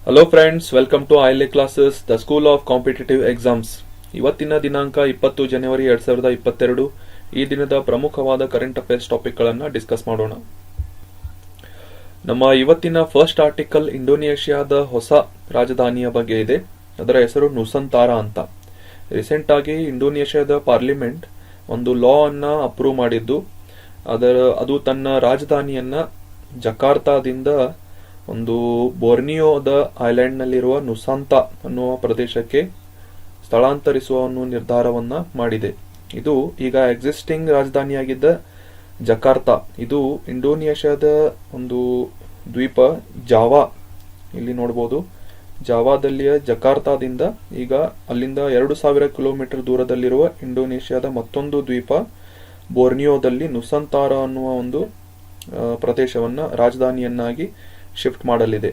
Hello friends, welcome to Aile classes, the school of competitive exams. ಇವತ್ತಿನ ದಿನಾಂಕ 20 ಜನವರಿ 2022. ಈ ದಿನದ ಪ್ರಮುಖವಾದ ಕರೆಂಟ್ ಅಫೇರ್ಸ್ ಟಾಪಿಕ್ಗಳನ್ನು ಡಿಸ್ಕಸ್ ಮಾಡೋಣ. ನಮ್ಮ ಇವತ್ತಿನ ಫಸ್ಟ್ ಆರ್ಟಿಕಲ್ ಇಂಡೋನೇಷ್ಯಾದ ಹೊಸ ರಾಜಧಾನಿಯ ಬಗ್ಗೆ ಇದೆ. ಅದರ ಹೆಸರು ನುಸಂತಾರಾ ಅಂತ. ರೀಸೆಂಟ್ ಆಗಿ ಇಂಡೋನೇಷ್ಯಾದ ಪಾರ್ಲಿಮೆಂಟ್ ಒಂದು ಲಾ ಅನ್ನ ಅಪ್ರೂವ್ ಮಾಡಿದ್ದು. ಅದು ತನ್ನ ರಾಜಧಾನಿಯನ್ನ ಜಕಾರ್ತಾದಿಂದ ಒಂದು ಬೋರ್ನಿಯೋದ ಐಲ್ಯಾಂಡ್ ನಲ್ಲಿರುವ ನುಸಾಂತಾ ಅನ್ನುವ ಪ್ರದೇಶಕ್ಕೆ ಸ್ಥಳಾಂತರಿಸುವ ನಿರ್ಧಾರವನ್ನ ಮಾಡಿದೆ. ಇದು ಈಗ ಎಕ್ಸಿಸ್ಟಿಂಗ್ ರಾಜಧಾನಿಯಾಗಿದ್ದ ಜಕಾರ್ತಾ, ಇದು ಇಂಡೋನೇಷ್ಯಾದ ಒಂದು ದ್ವೀಪ ಜಾವಾ, ಇಲ್ಲಿ ನೋಡಬಹುದು. ಜಾವಾದಲ್ಲಿಯ ಜಕಾರ್ತಾದಿಂದ ಈಗ ಅಲ್ಲಿಂದ 2000 ಕಿಲೋಮೀಟರ್ ದೂರದಲ್ಲಿರುವ ಇಂಡೋನೇಷ್ಯಾದ ಮತ್ತೊಂದು ದ್ವೀಪ ಬೋರ್ನಿಯೋದಲ್ಲಿ ನುಸಂತಾರಾ ಅನ್ನುವ ಒಂದು ಪ್ರದೇಶವನ್ನ ರಾಜಧಾನಿಯನ್ನಾಗಿ ಶಿಫ್ಟ್ ಮಾಡಲಿದೆ.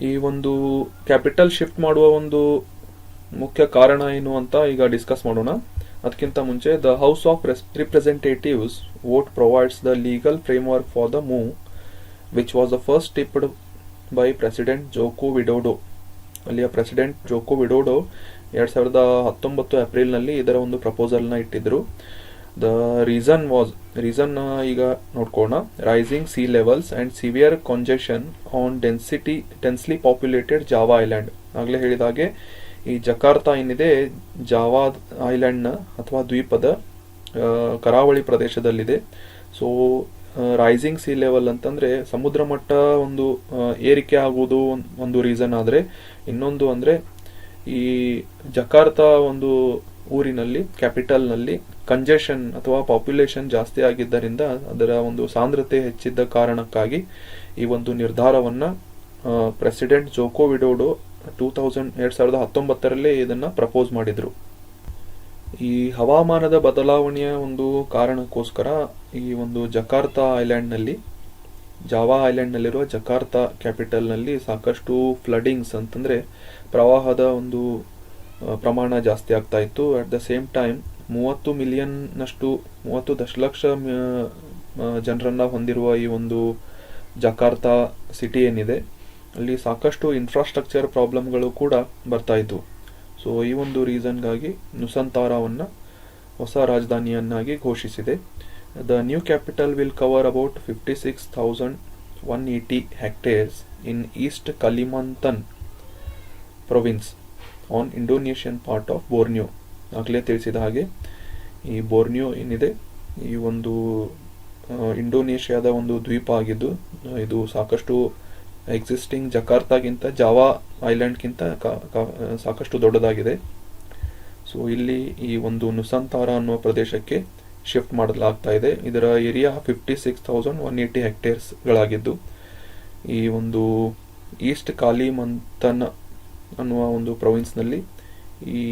ಈ ಒಂದು ಕ್ಯಾಪಿಟಲ್ ಶಿಫ್ಟ್ ಮಾಡುವ ಒಂದು ಮುಖ್ಯ ಕಾರಣ ಏನು ಅಂತ ಈಗ ಡಿಸ್ಕಸ್ ಮಾಡೋಣ. ಅದಕ್ಕಿಂತ ಮುಂಚೆ, the house of representatives vote provides the legal framework for the move which was the first tipped by president Joko Widodo. ಅಲ್ಲಿಯ ಪ್ರೆಸಿಡೆಂಟ್ ಜೋಕೋ ವಿಡೋಡೋ 2019 ಏಪ್ರಿಲ್ನಲ್ಲಿ ಇದರ ಒಂದು ಪ್ರಪೋಸಲ್ನ ಇಟ್ಟಿದ್ರು. ದ ರೀಸನ್ ಈಗ ನೋಡ್ಕೋಣ. Rising sea levels and severe congestion on densely populated Java island. ಆಗಲೇ ಹೇಳಿದ ಹಾಗೆ ಈ ಜಕಾರ್ತಾ ಏನಿದೆ ಜಾವಾ ಐಲ್ಯಾಂಡ್ ನ ಅಥವಾ ದ್ವೀಪದ ಕರಾವಳಿ ಪ್ರದೇಶದಲ್ಲಿದೆ. ಸೊ ರೈಸಿಂಗ್ ಸಿ ಲೆವೆಲ್ ಅಂತಂದ್ರೆ ಸಮುದ್ರ ಮಟ್ಟ ಒಂದು ಏರಿಕೆ ಆಗುವುದು ಒಂದು ರೀಸನ್ ಆದ್ರೆ, ಇನ್ನೊಂದು ಅಂದ್ರೆ ಈ ಜಕಾರ್ತಾ ಒಂದು ಊರಿನಲ್ಲಿ, ಕ್ಯಾಪಿಟಲ್ ನಲ್ಲಿ ಕಂಜೆಷನ್ ಅಥವಾ ಪಾಪ್ಯುಲೇಷನ್ ಜಾಸ್ತಿ ಆಗಿದ್ದರಿಂದ, ಅದರ ಒಂದು ಸಾಂದ್ರತೆ ಹೆಚ್ಚಿದ್ದ ಕಾರಣಕ್ಕಾಗಿ ಈ ಒಂದು ನಿರ್ಧಾರವನ್ನ ಪ್ರೆಸಿಡೆಂಟ್ ಜೋಕೋ ವಿಡೋಡೋ 2019 ಇದನ್ನ ಪ್ರಪೋಸ್ ಮಾಡಿದ್ರು. ಈ ಹವಾಮಾನದ ಬದಲಾವಣೆಯ ಒಂದು ಕಾರಣಕ್ಕೋಸ್ಕರ ಈ ಒಂದು ಜಕಾರ್ತಾ ಐಲ್ಯಾಂಡ್ ನಲ್ಲಿ, ಜಾವಾ ಐಲ್ಯಾಂಡ್ ನಲ್ಲಿರುವ ಜಕಾರ್ತಾ ಕ್ಯಾಪಿಟಲ್ ನಲ್ಲಿ ಸಾಕಷ್ಟು ಫ್ಲಡಿಂಗ್ಸ್ ಅಂತಂದ್ರೆ ಪ್ರವಾಹದ ಒಂದು ಪ್ರಮಾಣ ಜಾಸ್ತಿ ಆಗ್ತಾ ಇತ್ತು. ಅಟ್ ದ ಸೇಮ್ ಟೈಮ್ 30 ದಶಲಕ್ಷ ಜನರನ್ನ ಹೊಂದಿರುವ ಈ ಒಂದು ಜಕಾರ್ತಾ ಸಿಟಿ ಏನಿದೆ, ಅಲ್ಲಿ ಸಾಕಷ್ಟು ಇನ್ಫ್ರಾಸ್ಟ್ರಕ್ಚರ್ ಪ್ರಾಬ್ಲಮ್ಗಳು ಕೂಡ ಬರ್ತಾ ಇದ್ವು. ಸೊ ಈ ಒಂದು ರೀಸನ್ಗಾಗಿ ನುಸಂತಾರಾವನ್ನ ಹೊಸ ರಾಜಧಾನಿಯನ್ನಾಗಿ ಘೋಷಿಸಿದೆ. The new capital will cover about 56,180 hectares in East Kalimantan province on Indonesian part of Borneo. ಆಗಲೇ ತಿಳಿಸಿದ ಹಾಗೆ ಈ ಬೋರ್ನಿಯೋ ಏನಿದೆ ಈ ಒಂದು ಇಂಡೋನೇಷ್ಯಾದ ಒಂದು ದ್ವೀಪ ಆಗಿದ್ದು, ಇದು ಸಾಕಷ್ಟು ಎಕ್ಸಿಸ್ಟಿಂಗ್ ಜಕಾರ್ತಾಗಿಂತ, ಜಾವಾ ಐಲ್ಯಾಂಡ್ಗಿಂತ ಸಾಕಷ್ಟು ದೊಡ್ಡದಾಗಿದೆ. ಸೊ ಇಲ್ಲಿ ಈ ಒಂದು ನುಸಂತಾರಾ ಅನ್ನುವ ಪ್ರದೇಶಕ್ಕೆ ಶಿಫ್ಟ್ ಮಾಡಲಾಗ್ತಾ ಇದೆ. ಇದರ ಏರಿಯಾ 56,180 ಹೆಕ್ಟೇರ್ಸ್ ಗಳಾಗಿದ್ದು, ಈ ಒಂದು ಈಸ್ಟ್ ಕಾಲಿಮಂತನ್ ಅನ್ನುವ ಒಂದು ಪ್ರೊವಿನ್ಸ್ ನಲ್ಲಿ ಈ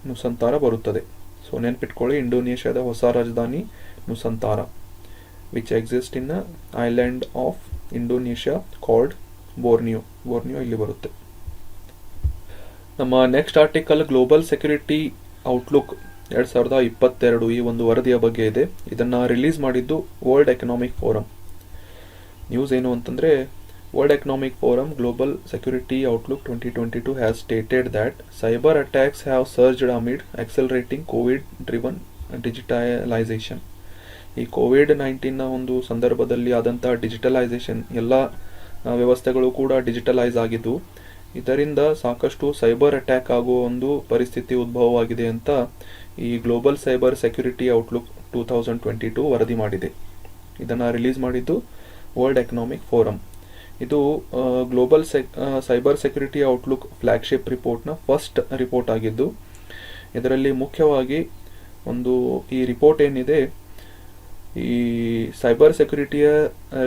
ನುಸಂತಾರಾ ಬರುತ್ತದೆ. ಸೊ ನೆನ್ಪಿಟ್ಕೊಳ್ಳಿ, ಇಂಡೋನೇಷ್ಯಾದ ಹೊಸ ರಾಜಧಾನಿ Nusantara, which exist in island of Indonesia called Borneo. ಇಲ್ಲಿ ಬರುತ್ತೆ. ನಮ್ಮ next article global security outlook 2022 ಈ ಒಂದು ವರದಿಯ ಬಗ್ಗೆ ಇದೆ. ಇದನ್ನ ರಿಲೀಸ್ ಮಾಡಿದ್ದು ವರ್ಲ್ಡ್ ಎಕನಾಮಿಕ್ ಫೋರಂ. ನ್ಯೂಸ್ ಏನು ಅಂತಂದ್ರೆ, World Economic Forum Global Security Outlook 2022 has stated that cyber attacks have surged amid accelerating COVID-driven digitalization. ಈ COVID-19 ಒಂದು ಸಂದರ್ಭದಲ್ಲಿ ಆದಂತಹ ಡಿಜಿಟಲೈಸೇಷನ್, ಎಲ್ಲ ವ್ಯವಸ್ಥೆಗಳು ಕೂಡ ಡಿಜಿಟಲೈಸ್ ಆಗಿದ್ದು, ಇದರಿಂದ ಸಾಕಷ್ಟು ಸೈಬರ್ ಅಟ್ಯಾಕ್ ಆಗುವ ಒಂದು ಪರಿಸ್ಥಿತಿ ಉದ್ಭವವಾಗಿದೆ ಅಂತ ಈ ಗ್ಲೋಬಲ್ ಸೈಬರ್ ಸೆಕ್ಯೂರಿಟಿ ಔಟ್ಲುಕ್ 2022 ವರದಿ ಮಾಡಿದೆ. ಇದನ್ನ ರಿಲೀಸ್ ಮಾಡಿದ್ದು ವರ್ಲ್ಡ್ ಎಕನಾಮಿಕ್ ಫೋರಂ. ಇದು global cyber security outlook flagship ರಿಪೋರ್ಟ್ನ ಫಸ್ಟ್ ರಿಪೋರ್ಟ್ ಆಗಿದ್ದು, ಇದರಲ್ಲಿ ಮುಖ್ಯವಾಗಿ ಒಂದು ಈ ರಿಪೋರ್ಟ್ ಏನಿದೆ ಈ ಸೈಬರ್ ಸೆಕ್ಯೂರಿಟಿಯ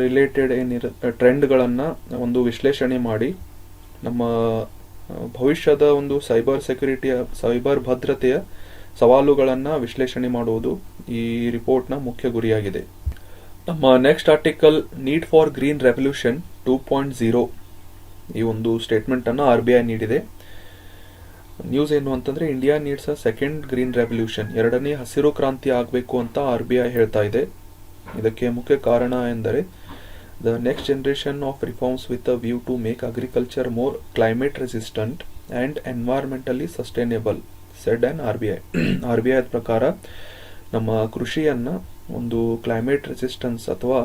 ರಿಲೇಟೆಡ್ ಟ್ರೆಂಡ್ಗಳನ್ನು ಒಂದು ವಿಶ್ಲೇಷಣೆ ಮಾಡಿ ನಮ್ಮ ಭವಿಷ್ಯದ ಒಂದು ಸೈಬರ್ ಭದ್ರತೆಯ ಸವಾಲುಗಳನ್ನು ವಿಶ್ಲೇಷಣೆ ಮಾಡುವುದು ಈ ರಿಪೋರ್ಟ್ನ ಮುಖ್ಯ ಗುರಿಯಾಗಿದೆ. ನಮ್ಮ next article, need for green revolution 2.0 ಈ ಒಂದು ಸ್ಟೇಟ್ಮೆಂಟ್ ಅನ್ನು RBI ನೀಡಿದೆ. ನ್ಯೂಸ್ ಏನು ಅಂತಂದ್ರೆ, India needs a second green revolution, ಎರಡನೇ ಹಸಿರು ಕ್ರಾಂತಿ ಆಗಬೇಕು ಅಂತ RBI ಹೇಳ್ತಾ ಇದೆ. ಇದಕ್ಕೆ ಮುಖ್ಯ ಕಾರಣ ಎಂದರೆ The next generation of reforms with a view to make agriculture more climate resistant and environmentally sustainable, said an RBI. RBI ಪ್ರಕಾರ ನಮ್ಮ ಕೃಷಿಯನ್ನು ಒಂದು ಕ್ಲೈಮೇಟ್ ರೆಸಿಸ್ಟೆನ್ಸ್ ಅಥವಾ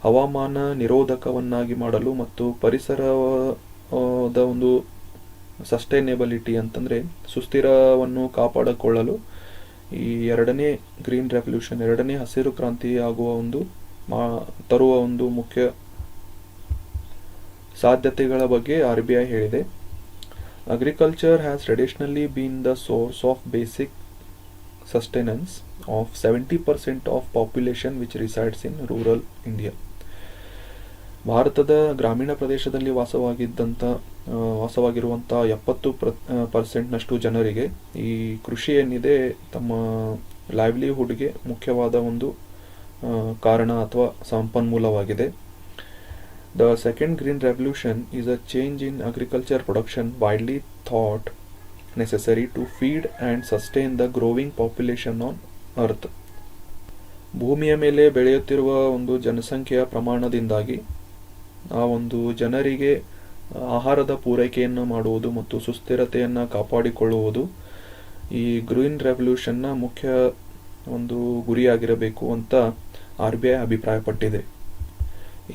ಹವಾಮಾನ ನಿರೋಧಕವನ್ನಾಗಿ ಮಾಡಲು ಮತ್ತು ಪರಿಸರದ ಒಂದು ಸಸ್ಟೈನೇಬಲಿಟಿ ಅಂತಂದರೆ ಸುಸ್ಥಿರವನ್ನು ಕಾಪಾಡಿಕೊಳ್ಳಲು ಈ ಎರಡನೇ ಗ್ರೀನ್ ರೆವಲ್ಯೂಷನ್, ಎರಡನೇ ಹಸಿರು ಕ್ರಾಂತಿ ಆಗುವ ಒಂದು ತರುವ ಒಂದು ಮುಖ್ಯ ಸಾಧ್ಯತೆಗಳ ಬಗ್ಗೆ RBI ಹೇಳಿದೆ. Agriculture has traditionally been the source of basic sustenance of 70% of population which resides in rural India. ಭಾರತದ ಗ್ರಾಮೀಣ ಪ್ರದೇಶದಲ್ಲಿ ವಾಸವಾಗಿರುವಂಥ 70% ಜನರಿಗೆ ಈ ಕೃಷಿ ಏನಿದೆ ತಮ್ಮ ಲೈವ್ಲಿಹುಡ್ಗೆ ಮುಖ್ಯವಾದ ಒಂದು ಕಾರಣ ಅಥವಾ ಸಂಪನ್ಮೂಲವಾಗಿದೆ. The second green revolution is a change in agriculture production widely thought necessary to feed and sustain the growing population on earth. ಭೂಮಿಯ ಮೇಲೆ ಬೆಳೆಯುತ್ತಿರುವ ಒಂದು ಜನಸಂಖ್ಯೆಯ ಪ್ರಮಾಣದಿಂದಾಗಿ ಆ ಒಂದು ಜನರಿಗೆ ಆಹಾರದ ಪೂರೈಕೆಯನ್ನು ಮಾಡುವುದು ಮತ್ತು ಸುಸ್ಥಿರತೆಯನ್ನು ಕಾಪಾಡಿಕೊಳ್ಳುವುದು ಈ ಗ್ರೀನ್ ರೆವಲ್ಯೂಷನ್ನ ಮುಖ್ಯ ಒಂದು ಗುರಿಯಾಗಿರಬೇಕು ಅಂತ RBI ಅಭಿಪ್ರಾಯಪಟ್ಟಿದೆ.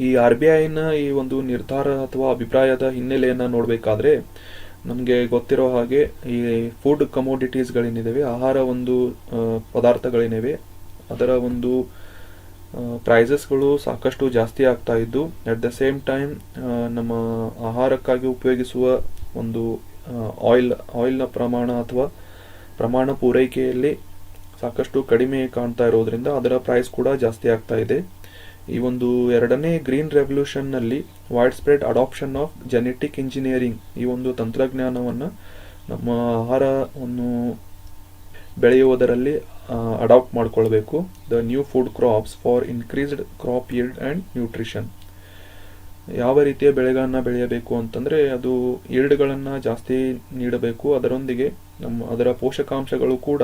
ಈ RBIನ ಈ ಒಂದು ನಿರ್ಧಾರ ಅಥವಾ ಅಭಿಪ್ರಾಯದ ಹಿನ್ನೆಲೆಯನ್ನು ನೋಡಬೇಕಾದ್ರೆ ನಮಗೆ ಗೊತ್ತಿರೋ ಹಾಗೆ ಈ ಫುಡ್ ಕಮೋಡಿಟೀಸ್ಗಳೇನಿದ್ದಾವೆ, ಆಹಾರ ಒಂದು ಪದಾರ್ಥಗಳೇನಿವೆ, ಅದರ ಒಂದು ಪ್ರೈಸಸ್ಗಳು ಸಾಕಷ್ಟು ಜಾಸ್ತಿ ಆಗ್ತಾ ಇದ್ದು, ಅಟ್ ದ ಸೇಮ್ ಟೈಮ್ ನಮ್ಮ ಆಹಾರಕ್ಕಾಗಿ ಉಪಯೋಗಿಸುವ ಒಂದು ಆಯಿಲ್ನ ಪ್ರಮಾಣ ಅಥವಾ ಪ್ರಮಾಣ ಪೂರೈಕೆಯಲ್ಲಿ ಸಾಕಷ್ಟು ಕಡಿಮೆ ಕಾಣ್ತಾ ಇರೋದ್ರಿಂದ ಅದರ ಪ್ರೈಸ್ ಕೂಡ ಜಾಸ್ತಿ ಆಗ್ತಾ ಇದೆ. ಈ ಒಂದು ಎರಡನೇ ಗ್ರೀನ್ ರೆವಲ್ಯೂಷನ್ನಲ್ಲಿ widespread adoption of genetic engineering, ಈ ಒಂದು ತಂತ್ರಜ್ಞಾನವನ್ನು ನಮ್ಮ ಆಹಾರವನ್ನು ಬೆಳೆಯುವುದರಲ್ಲಿ ಅಡಾಪ್ಟ್ ಮಾಡ್ಕೊಳ್ಬೇಕು. The new food crops for increased crop yield and nutrition. ಯಾವ ರೀತಿಯ ಬೆಳೆಗಳನ್ನು ಬೆಳೆಯಬೇಕು ಅಂತಂದರೆ ಅದು ಯೀಲ್ಡ್ಗಳನ್ನು ಜಾಸ್ತಿ ನೀಡಬೇಕು, ಅದರೊಂದಿಗೆ ಅದರ ಪೋಷಕಾಂಶಗಳು ಕೂಡ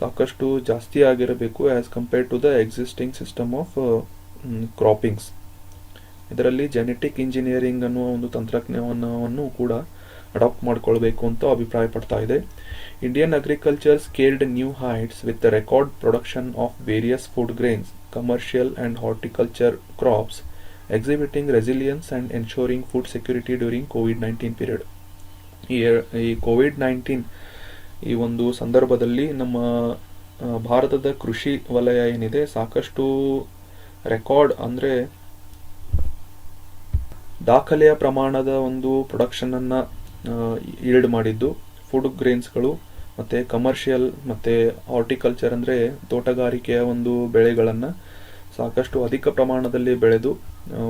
ಸಾಕಷ್ಟು ಜಾಸ್ತಿ ಆಗಿರಬೇಕು as compared to the existing system of croppings. ಇದರಲ್ಲಿ ಜೆನೆಟಿಕ್ ಇಂಜಿನಿಯರಿಂಗ್ ಅನ್ನುವ ಒಂದು ತಂತ್ರಜ್ಞಾನವನ್ನು ಕೂಡ ಅಡಾಪ್ಟ್ ಮಾಡ್ಕೊಳ್ಬೇಕು ಅಂತ ಅಭಿಪ್ರಾಯ ಪಡ್ತಾ ಇದೆ. Indian agriculture scaled new heights with the record production of various food grains, commercial and horticulture crops, exhibiting resilience and ensuring food security during COVID-19 period. ಈ ಕೋವಿಡ್-19 ಈ ಒಂದು ಸಂದರ್ಭದಲ್ಲಿ ನಮ್ಮ ಭಾರತದ ಕೃಷಿ ವಲಯ ಏನಿದೆ ಸಾಕಷ್ಟು ರೆಕಾರ್ಡ್ ಅಂದರೆ ದಾಖಲೆಯ ಪ್ರಮಾಣದ ಒಂದು ಪ್ರೊಡಕ್ಷನನ್ನು ಈಲ್ಡ್ ಮಾಡಿದ್ದು, ಫುಡ್ ಗ್ರೇನ್ಸ್ಗಳು ಮತ್ತು ಕಮರ್ಷಿಯಲ್ ಮತ್ತು ಹಾರ್ಟಿಕಲ್ಚರ್ ಅಂದರೆ ತೋಟಗಾರಿಕೆಯ ಒಂದು ಬೆಳೆಗಳನ್ನು ಸಾಕಷ್ಟು ಅಧಿಕ ಪ್ರಮಾಣದಲ್ಲಿ ಬೆಳೆದು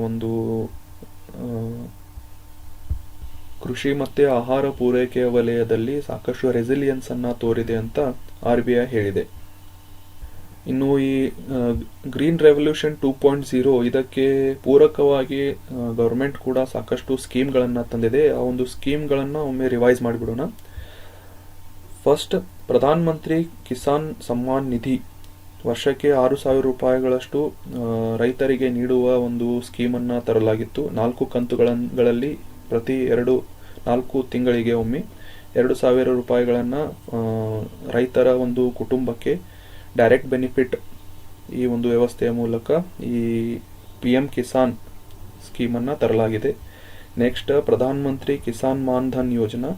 ಒಂದು ಕೃಷಿ ಮತ್ತು ಆಹಾರ ಪೂರೈಕೆಯ ವಲಯದಲ್ಲಿ ಸಾಕಷ್ಟು ರೆಸಿಲಿಯನ್ಸ್ ಅನ್ನು ತೋರಿದೆ ಅಂತ RBI ಹೇಳಿದೆ. ಇನ್ನು ಈ ಗ್ರೀನ್ ರೆವಲ್ಯೂಷನ್ 2.0 ಇದಕ್ಕೆ ಪೂರಕವಾಗಿ ಗೌರ್ಮೆಂಟ್ ಕೂಡ ಸಾಕಷ್ಟು ಸ್ಕೀಮ್ಗಳನ್ನು ತಂದಿದೆ. ಆ ಒಂದು ಸ್ಕೀಮ್ಗಳನ್ನು ಒಮ್ಮೆ ರಿವೈಸ್ ಮಾಡಿಬಿಡೋಣ. ಫಸ್ಟ್, ಪ್ರಧಾನ ಮಂತ್ರಿ ಕಿಸಾನ್ ಸಮ್ಮಾನ್ ನಿಧಿ ವರ್ಷಕ್ಕೆ 6,000 ರೂಪಾಯಿಗಳಷ್ಟು ರೈತರಿಗೆ ನೀಡುವ ಒಂದು ಸ್ಕೀಮನ್ನು ತರಲಾಗಿತ್ತು. 4 ಕಂತುಗಳಲ್ಲಿ ಪ್ರತಿ 4 ತಿಂಗಳಿಗೆ ಒಮ್ಮೆ 2,000 ರೂಪಾಯಿಗಳನ್ನು ರೈತರ ಒಂದು ಕುಟುಂಬಕ್ಕೆ ಡೈರೆಕ್ಟ್ ಬೆನಿಫಿಟ್ ಈ ಒಂದು ವ್ಯವಸ್ಥೆಯ ಮೂಲಕ ಈ PM ಕಿಸಾನ್ ಸ್ಕೀಮನ್ನು ತರಲಾಗಿದೆ. Next, Pradhan Mantri Kisan Maan Dhan Yojana.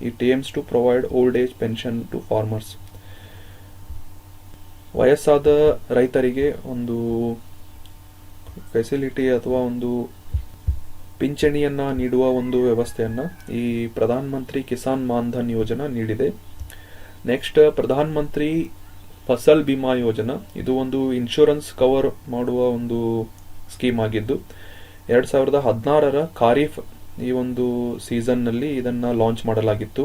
It aims to provide old age pension to farmers. ವಯಸ್ಸಾದ ರೈತರಿಗೆ ಒಂದು ಫೆಸಿಲಿಟಿ ಅಥವಾ ಒಂದು ಪಿಂಚಣಿಯನ್ನು ನೀಡುವ ಒಂದು ವ್ಯವಸ್ಥೆಯನ್ನು ಈ ಪ್ರಧಾನ ಮಂತ್ರಿ ಕಿಸಾನ್ ಮಾನ್ ಧನ್ ಯೋಜನಾ ನೀಡಿದೆ. ನೆಕ್ಸ್ಟ್, ಪ್ರಧಾನ ಮಂತ್ರಿ ಫಸಲ್ ಬಿಮಾ ಯೋಜನಾ. ಇದು ಒಂದು ಇನ್ಶೂರೆನ್ಸ್ ಕವರ್ ಮಾಡುವ ಒಂದು ಸ್ಕೀಮ್ ಆಗಿದ್ದು 2016ರ ಖಾರಿಫ್ ಈ ಒಂದು ಸೀಸನ್ನಲ್ಲಿ ಇದನ್ನು ಲಾಂಚ್ ಮಾಡಲಾಗಿತ್ತು.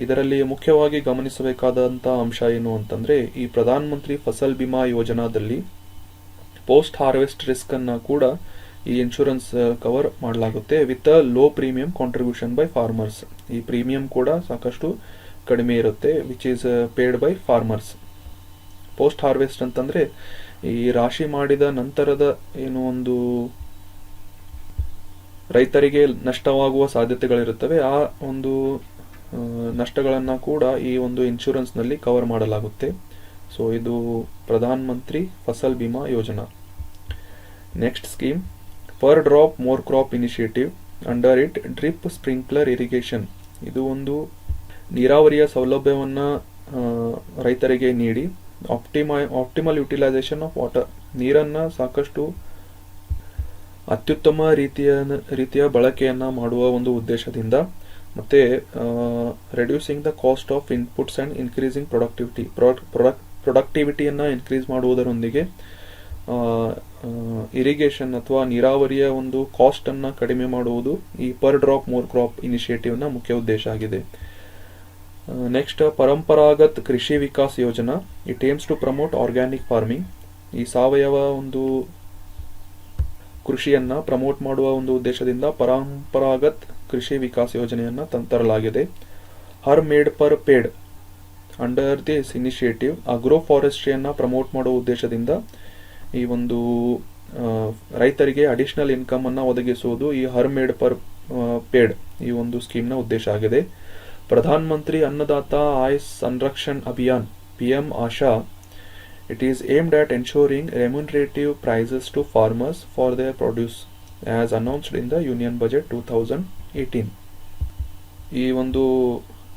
ಇದರಲ್ಲಿ ಮುಖ್ಯವಾಗಿ ಗಮನಿಸಬೇಕಾದಂಥ ಅಂಶ ಏನು ಅಂತಂದರೆ ಈ Pradhan Mantri Fasal Bima ಯೋಜನಾದಲ್ಲಿ post harvest risk ಅನ್ನು ಕೂಡ ಈ ಇನ್ಶೂರೆನ್ಸ್ ಕವರ್ ಮಾಡಲಾಗುತ್ತೆ with a low premium contribution by farmers. ಈ ಪ್ರೀಮಿಯಂ ಕೂಡ ಸಾಕಷ್ಟು ಕಡಿಮೆ ಇರುತ್ತೆ which is paid by farmers. Post harvest ಅಂತಂದರೆ ಈ ರಾಶಿ ಮಾಡಿದ ನಂತರದ ಏನು ಒಂದು ರೈತರಿಗೆ ನಷ್ಟವಾಗುವ ಸಾಧ್ಯತೆಗಳಿರುತ್ತವೆ, ಆ ಒಂದು ನಷ್ಟಗಳನ್ನು ಕೂಡ ಈ ಒಂದು ಇನ್ಶೂರೆನ್ಸ್ನಲ್ಲಿ ಕವರ್ ಮಾಡಲಾಗುತ್ತೆ. ಸೊ ಇದು Pradhan Mantri Fasal Bima Yojana. Next scheme per drop more crop initiative. Under it drip sprinkler irrigation. ಇದು ಒಂದು ನೀರಾವರಿಯ ಸೌಲಭ್ಯವನ್ನು ರೈತರಿಗೆ ನೀಡಿ ಆಪ್ಟಿಮಲ್ ಯುಟಿಲೈಸೇಷನ್ ಆಫ್ ವಾಟರ್, ನೀರನ್ನು ಸಾಕಷ್ಟು ಅತ್ಯುತ್ತಮ ರೀತಿಯ ಬಳಕೆಯನ್ನು ಮಾಡುವ ಒಂದು ಉದ್ದೇಶದಿಂದ, ಮತ್ತೆ reducing the cost of inputs and increasing ಪ್ರೊಡಕ್ಟಿವಿಟಿಯನ್ನು ಇನ್ಕ್ರೀಸ್ ಮಾಡುವುದರೊಂದಿಗೆ ಇರಿಗೇಷನ್ ಅಥವಾ ನೀರಾವರಿಯ ಒಂದು ಕಾಸ್ಟನ್ನು ಕಡಿಮೆ ಮಾಡುವುದು ಈ ಪರ್ ಡ್ರಾಪ್ ಮೋರ್ ಕ್ರಾಪ್ ಇನಿಷಿಯೇಟಿವ್ನ ಮುಖ್ಯ ಉದ್ದೇಶ ಆಗಿದೆ. Next Paramparagat Krishi Vikas Yojana. It aims to promote organic farming. ಈ ಸಾವಯವ ಒಂದು ಕೃಷಿಯನ್ನ ಪ್ರಮೋಟ್ ಮಾಡುವ ಒಂದು ಉದ್ದೇಶದಿಂದ ಪರಂಪರಾಗತ್ ಕೃಷಿ ವಿಕಾಸ್ ಯೋಜನೆಯನ್ನ ತರಲಾಗಿದೆ. Har Medh Par Ped. Under this initiative agro ಫಾರೆಸ್ಟ್ರಿಯನ್ನ ಪ್ರಮೋಟ್ ಮಾಡುವ ಉದ್ದೇಶದಿಂದ ಈ ಒಂದು ರೈತರಿಗೆ ಅಡಿಷನಲ್ ಇನ್ಕಮ್ ಅನ್ನ ಒದಗಿಸುವುದು ಈ ಹರ್ ಮೇಡ್ ಪರ್ ಪೇಡ್ ಈ ಒಂದು ಸ್ಕೀಮ್ನ ಉದ್ದೇಶ ಆಗಿದೆ. ಪ್ರಧಾನ್ ಮಂತ್ರಿ ಅನ್ನದಾತ ಆಯ್ ಸಂರಕ್ಷಣ್ Abhiyan PM Asha. It is aimed at ensuring remunerative prices to farmers for their produce as announced in the Union Budget 2018. ಈ ಒಂದು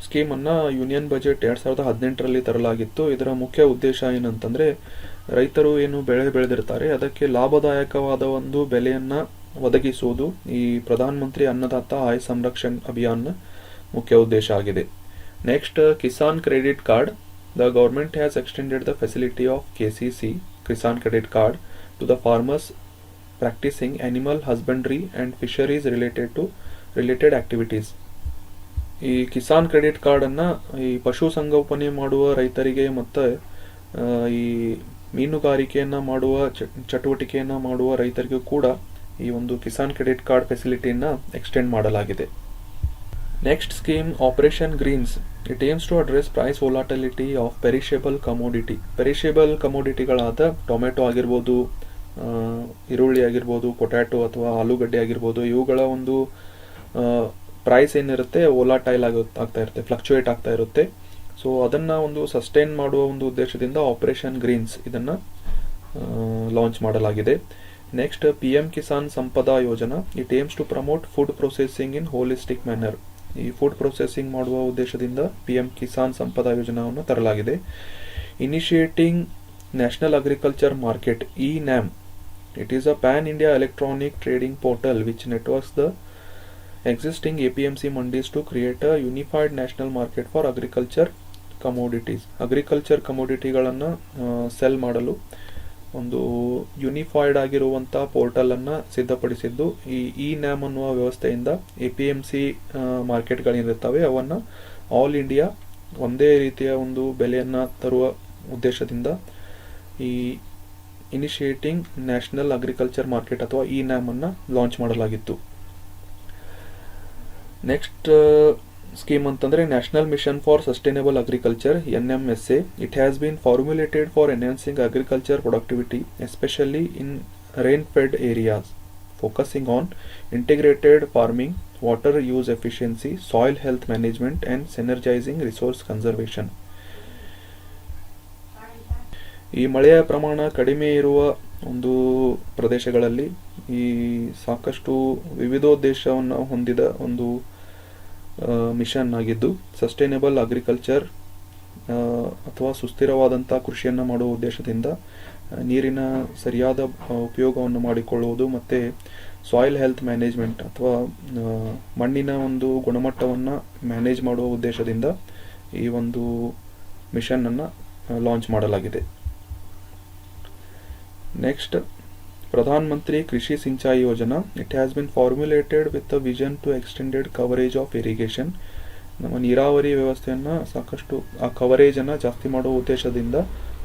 ಸ್ಕೀಮನ್ನು ಯೂನಿಯನ್ ಬಜೆಟ್ 2018ರಲ್ಲಿ ತರಲಾಗಿತ್ತು. ಇದರ ಮುಖ್ಯ ಉದ್ದೇಶ ಏನಂತಂದರೆ, ರೈತರು ಏನು ಬೆಳೆ ಬೆಳೆದಿರ್ತಾರೆ ಅದಕ್ಕೆ ಲಾಭದಾಯಕವಾದ ಒಂದು ಬೆಲೆಯನ್ನು ಒದಗಿಸುವುದು ಈ ಪ್ರಧಾನ ಮಂತ್ರಿ ಅನ್ನದಾತ ಆಯ್ ಸಂರಕ್ಷಣ್ ಅಭಿಯಾನ್ನ ಮುಖ್ಯ ಉದ್ದೇಶ ಆಗಿದೆ. Next Kisan credit card. The government has extended the facility of KCC, Kisan Credit Card, to the farmers practicing animal husbandry and fisheries related activities. ಈ ಕಿಸಾನ್ ಕ್ರೆಡಿಟ್ ಕಾರ್ಡನ್ನು ಈ ಪಶು ಸಂಗೋಪನೆ ಮಾಡುವ ರೈತರಿಗೆ ಮತ್ತು ಈ ಮೀನುಗಾರಿಕೆಯನ್ನು ಮಾಡುವ ಚಟುವಟಿಕೆಯನ್ನು ಮಾಡುವ ರೈತರಿಗೂ ಕೂಡ ಈ ಒಂದು ಕಿಸಾನ್ ಕ್ರೆಡಿಟ್ ಕಾರ್ಡ್ ಫೆಸಿಲಿಟಿಯನ್ನು ಎಕ್ಸ್ಟೆಂಡ್ ಮಾಡಲಾಗಿದೆ. Next scheme operation greens. It aims to address price volatility of perishable commodity. Perishable ಕಮೋಡಿಟಿಗಳಾದ ಟೊಮೆಟೊ ಆಗಿರ್ಬೋದು, ಈರುಳ್ಳಿ ಆಗಿರ್ಬೋದು, ಪೊಟ್ಯಾಟೊ ಅಥವಾ ಆಲೂಗಡ್ಡೆ ಆಗಿರ್ಬೋದು, ಇವುಗಳ ಒಂದು ಪ್ರೈಸ್ ಏನಿರುತ್ತೆ ವೊಲಾಟೈಲ್ ಆಗ್ತಾ ಇರುತ್ತೆ, ಫ್ಲಕ್ಚುಯೇಟ್ ಆಗ್ತಾ ಇರುತ್ತೆ. ಸೊ ಅದನ್ನು ಒಂದು ಸಸ್ಟೈನ್ ಮಾಡುವ ಒಂದು ಉದ್ದೇಶದಿಂದ ಆಪರೇಷನ್ ಗ್ರೀನ್ಸ್ ಇದನ್ನು ಲಾಂಚ್ ಮಾಡಲಾಗಿದೆ. Next PM Kisan Sampada Yojana. It aims to promote food processing in holistic manner. ಈ ಫುಡ್ ಪ್ರೊಸೆಸಿಂಗ್ ಮಾಡುವ ಉದ್ದೇಶದಿಂದ PM ಕಿಸಾನ್ ಸಂಪದಾ ಯೋಜನಾವನ್ನು ತರಲಾಗಿದೆ. Initiating national agriculture market (NAM). It is a pan-India electronic trading portal which networks the existing APMC mandis to create a unified national market for agriculture commodities. Agriculture ಕಮೋಡಿಟಿಗಳನ್ನು sell ಮಾಡಲು ಒಂದು unified ಆಗಿರುವಂಥ ಪೋರ್ಟಲನ್ನು ಸಿದ್ಧಪಡಿಸಿದ್ದು ಈ NAM ಅನ್ನುವ ವ್ಯವಸ್ಥೆಯಿಂದ APMC ಮಾರ್ಕೆಟ್ಗಳೇನಿರ್ತವೆ ಅವನ್ನು all India ಒಂದೇ ರೀತಿಯ ಒಂದು ಬೆಲೆಯನ್ನು ತರುವ ಉದ್ದೇಶದಿಂದ ಈ ಇನಿಷಿಯೇಟಿಂಗ್ ನ್ಯಾಷನಲ್ ಅಗ್ರಿಕಲ್ಚರ್ ಮಾರ್ಕೆಟ್ ಅಥವಾ NAM ಅನ್ನು ಲಾಂಚ್ ಮಾಡಲಾಗಿತ್ತು. ನೆಕ್ಸ್ಟ್ ಸ್ಕೀಮ್ ಅಂತಂದರೆ national mission for sustainable agriculture NMSA. It has been formulated for enhancing agriculture productivity especially in rain fed areas, focusing on integrated farming, water use efficiency, soil health management and synergising resource conservation. ಈ ಮಳೆಯ ಪ್ರಮಾಣ ಕಡಿಮೆ ಇರುವ ಒಂದು ಪ್ರದೇಶಗಳಲ್ಲಿ ಈ ಸಾಕಷ್ಟು ವಿವಿಧೋದ್ದೇಶವನ್ನು ಹೊಂದಿದ ಒಂದು ಮಿಷನ್ ಆಗಿದ್ದು, ಸಸ್ಟೈನಬಲ್ ಅಗ್ರಿಕಲ್ಚರ್ ಅಥವಾ ಸುಸ್ಥಿರವಾದಂಥ ಕೃಷಿಯನ್ನು ಮಾಡುವ ಉದ್ದೇಶದಿಂದ ನೀರಿನ ಸರಿಯಾದ ಉಪಯೋಗವನ್ನು ಮಾಡಿಕೊಳ್ಳುವುದು ಮತ್ತು ಸಾಯಿಲ್ ಹೆಲ್ತ್ ಮ್ಯಾನೇಜ್ಮೆಂಟ್ ಅಥವಾ ಮಣ್ಣಿನ ಒಂದು ಗುಣಮಟ್ಟವನ್ನು ಮ್ಯಾನೇಜ್ ಮಾಡುವ ಉದ್ದೇಶದಿಂದ ಈ ಒಂದು ಮಿಷನನ್ನು ಲಾಂಚ್ ಮಾಡಲಾಗಿದೆ. Next Pradhan Mantri Krishi Sinchayee Yojana. It has been formulated with a vision to extended coverage of irrigation. ನಮ್ಮ ನೀರಾವರಿ ವ್ಯವಸ್ಥೆಯನ್ನು ಸಾಕಷ್ಟು ಆ ಕವರೇಜನ್ನು ಜಾಸ್ತಿ ಮಾಡುವ ಉದ್ದೇಶದಿಂದ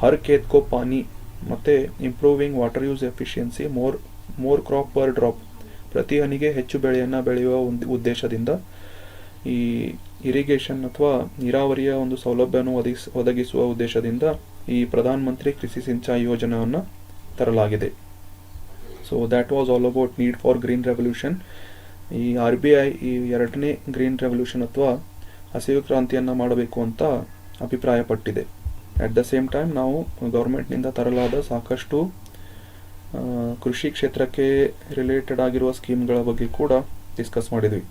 ಹರ್ ಖೇತ್ ಕೋ ಪಾನಿ ಮತ್ತು improving water use efficiency, more crop per drop, ಪ್ರತಿ ಹನಿಗೆ ಹೆಚ್ಚು ಬೆಳೆಯನ್ನು ಬೆಳೆಯುವ ಉದ್ದೇಶದಿಂದ ಈ ಇರಿಗೇಷನ್ ಅಥವಾ ನೀರಾವರಿಯ ಒಂದು ಸೌಲಭ್ಯವನ್ನು ಒದಗಿಸುವ ಉದ್ದೇಶದಿಂದ ಈ ಪ್ರಧಾನ್ ಮಂತ್ರಿ ಕೃಷಿ ಸಿಂಚಾಯಿ ಯೋಜನೆಯನ್ನು ತರಲಾಗಿದೆ. So that was all about need for green revolution. ಈ RBI ಈ ಎರಡನೇ ಗ್ರೀನ್ ರೆವಲ್ಯೂಷನ್ ಅಥವಾ ಹಸಿರು ಕ್ರಾಂತಿಯನ್ನು ಮಾಡಬೇಕು ಅಂತ ಅಭಿಪ್ರಾಯಪಟ್ಟಿದೆ. ಅಟ್ ದ ಸೇಮ್ ಟೈಮ್ ನಾವು ಗೌರ್ಮೆಂಟ್ನಿಂದ ತರಲಾದ ಸಾಕಷ್ಟು ಕೃಷಿ ಕ್ಷೇತ್ರಕ್ಕೆ ರಿಲೇಟೆಡ್ ಆಗಿರುವ ಸ್ಕೀಮ್ಗಳ ಬಗ್ಗೆ ಕೂಡ ಡಿಸ್ಕಸ್ ಮಾಡಿದ್ವಿ.